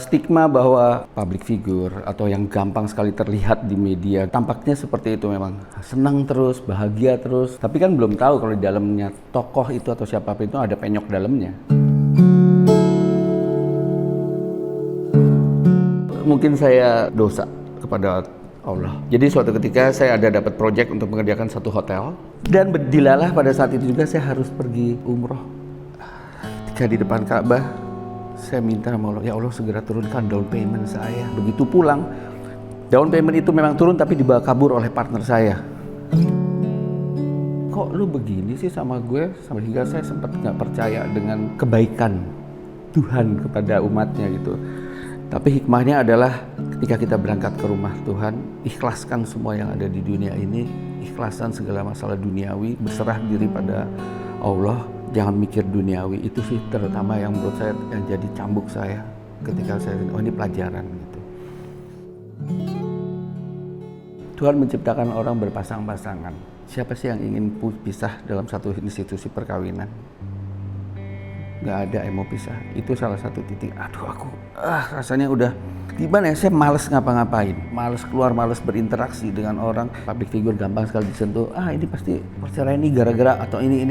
stigma bahwa public figure atau yang gampang sekali terlihat di media tampaknya seperti itu, memang senang terus, bahagia terus, tapi kan belum tahu kalau di dalamnya tokoh itu atau siapapun itu ada penyok dalamnya. Mungkin saya dosa kepada Allah. Jadi suatu ketika saya ada dapat proyek untuk mengerjakan satu hotel, dan dilalah pada saat itu juga saya harus pergi umroh. Ketika di depan Ka'bah, saya minta sama Allah, ya Allah segera turunkan down payment saya. Begitu pulang, down payment itu memang turun tapi dibawa kabur oleh partner saya. Kok lu begini sih sama gue? Sampai hingga saya sempat nggak percaya dengan kebaikan Tuhan kepada umatnya gitu. Tapi hikmahnya adalah ketika kita berangkat ke rumah Tuhan, ikhlaskan semua yang ada di dunia ini, ikhlaskan segala masalah duniawi, berserah diri pada Allah. Jangan mikir duniawi, itu sih terutama yang menurut saya yang jadi cambuk saya ketika saya, oh ini pelajaran gitu. Tuhan menciptakan orang berpasang-pasangan. Siapa sih yang ingin pisah dalam satu institusi perkawinan? Gak ada yang mau pisah. Itu salah satu titik, aduh aku rasanya udah gimana ya, saya males ngapa-ngapain, males keluar, males berinteraksi dengan orang. Public figure gampang sekali disentuh, ini pasti perceraian ini gara-gara atau ini.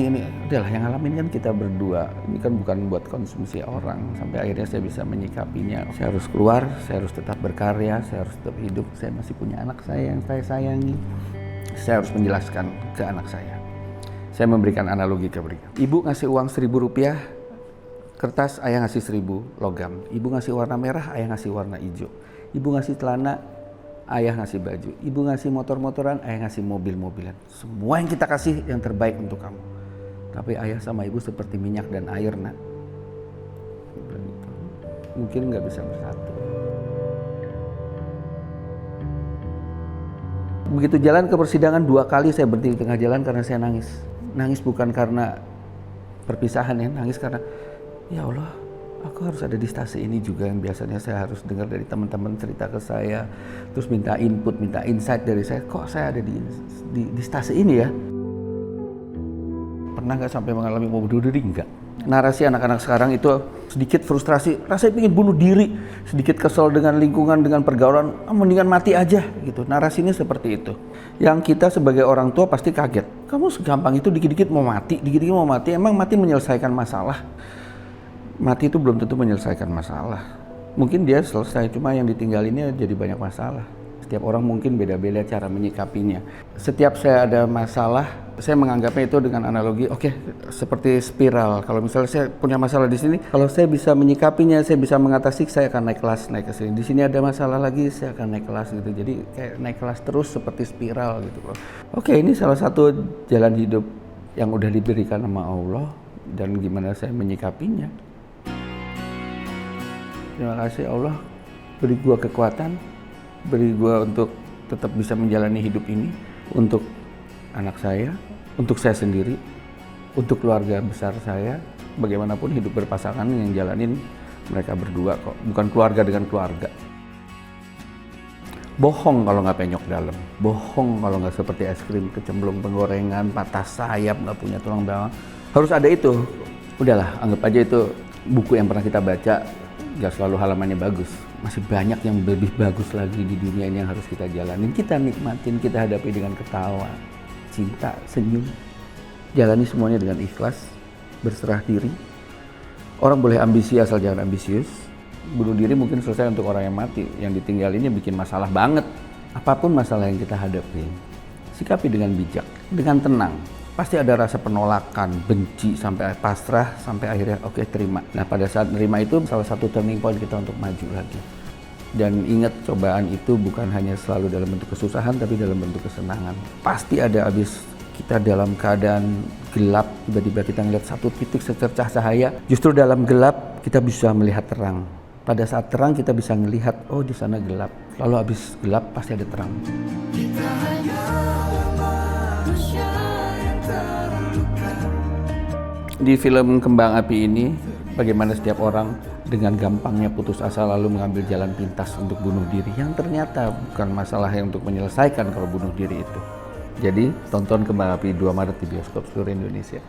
Udahlah, yang ngalamin kan kita berdua, ini kan bukan buat konsumsi orang. Sampai akhirnya saya bisa menyikapinya, saya harus keluar, saya harus tetap berkarya, saya harus tetap hidup, saya masih punya anak saya yang saya sayangi. Saya harus menjelaskan ke anak saya. Saya memberikan analogi ke mereka. Ibu ngasih uang Rp1.000, kertas, ayah ngasih 1.000 logam. Ibu ngasih warna merah, ayah ngasih warna hijau. Ibu ngasih celana, ayah ngasih baju. Ibu ngasih motor-motoran, ayah ngasih mobil-mobilan. Semua yang kita kasih yang terbaik untuk kamu. Tapi ayah sama ibu seperti minyak dan air, nak. Mungkin nggak bisa bersatu. Begitu jalan ke persidangan 2 kali saya berhenti di tengah jalan karena saya nangis. Nangis bukan karena perpisahan ya, nangis karena ya Allah, aku harus ada di stase ini juga yang biasanya saya harus dengar dari teman-teman cerita ke saya, terus minta input, minta insight dari saya. Kok saya ada di stase ini ya? Pernah nggak sampai mengalami mau bunuh diri? Enggak. Narasi anak-anak sekarang itu sedikit frustrasi, rasanya ingin bunuh diri, sedikit kesel dengan lingkungan, dengan pergaulan, mendingan mati aja gitu. Narasi ini seperti itu. Yang kita sebagai orang tua pasti kaget. Kamu segampang itu dikit-dikit mau mati, dikit-dikit mau mati. Emang mati menyelesaikan masalah? Mati itu belum tentu menyelesaikan masalah. Mungkin dia selesai, cuma yang ditinggalinnya jadi banyak masalah. Setiap orang mungkin beda-beda cara menyikapinya. Setiap saya ada masalah, saya menganggapnya itu dengan analogi, oke, seperti spiral. Kalau misalnya saya punya masalah di sini, kalau saya bisa menyikapinya, saya bisa mengatasi, saya akan naik kelas, naik ke sini. Di sini ada masalah lagi, saya akan naik kelas gitu. Jadi kayak naik kelas terus seperti spiral gitu. Oke, ini salah satu jalan hidup yang udah diberikan sama Allah dan gimana saya menyikapinya. Terima kasih Allah, beri gua kekuatan, beri gua untuk tetap bisa menjalani hidup ini, untuk anak saya, untuk saya sendiri, untuk keluarga besar saya. Bagaimanapun hidup berpasangan yang jalanin mereka berdua kok, bukan keluarga dengan keluarga. Bohong kalau nggak penyok dalam, bohong kalau nggak seperti es krim kecemplung penggorengan, patah sayap, nggak punya tulang belakang. Harus ada itu. Udahlah, anggap aja itu buku yang pernah kita baca. Gak selalu halamannya bagus, masih banyak yang lebih bagus lagi di dunia ini yang harus kita jalanin, kita nikmatin, kita hadapi dengan ketawa, cinta, senyum. Jalani semuanya dengan ikhlas, berserah diri. Orang boleh ambisi asal jangan ambisius. Bunuh diri mungkin selesai untuk orang yang mati, yang ditinggalinnya bikin masalah banget. Apapun masalah yang kita hadapi, sikapi dengan bijak, dengan tenang. Pasti ada rasa penolakan, benci, sampai pasrah, sampai akhirnya oke, terima. Nah pada saat nerima itu salah satu turning point kita untuk maju lagi. Dan ingat, cobaan itu bukan hanya selalu dalam bentuk kesusahan, tapi dalam bentuk kesenangan. Pasti ada habis kita dalam keadaan gelap, tiba-tiba kita ngeliat satu titik secercah cahaya. Justru dalam gelap kita bisa melihat terang. Pada saat terang kita bisa melihat, oh di sana gelap. Lalu habis gelap pasti ada terang. Kita hanya manusia. Di film Kembang Api ini, bagaimana setiap orang dengan gampangnya putus asa lalu mengambil jalan pintas untuk bunuh diri, yang ternyata bukan masalah yang untuk menyelesaikan kalau bunuh diri itu. Jadi tonton Kembang Api 2 Maret di bioskop seluruh Indonesia.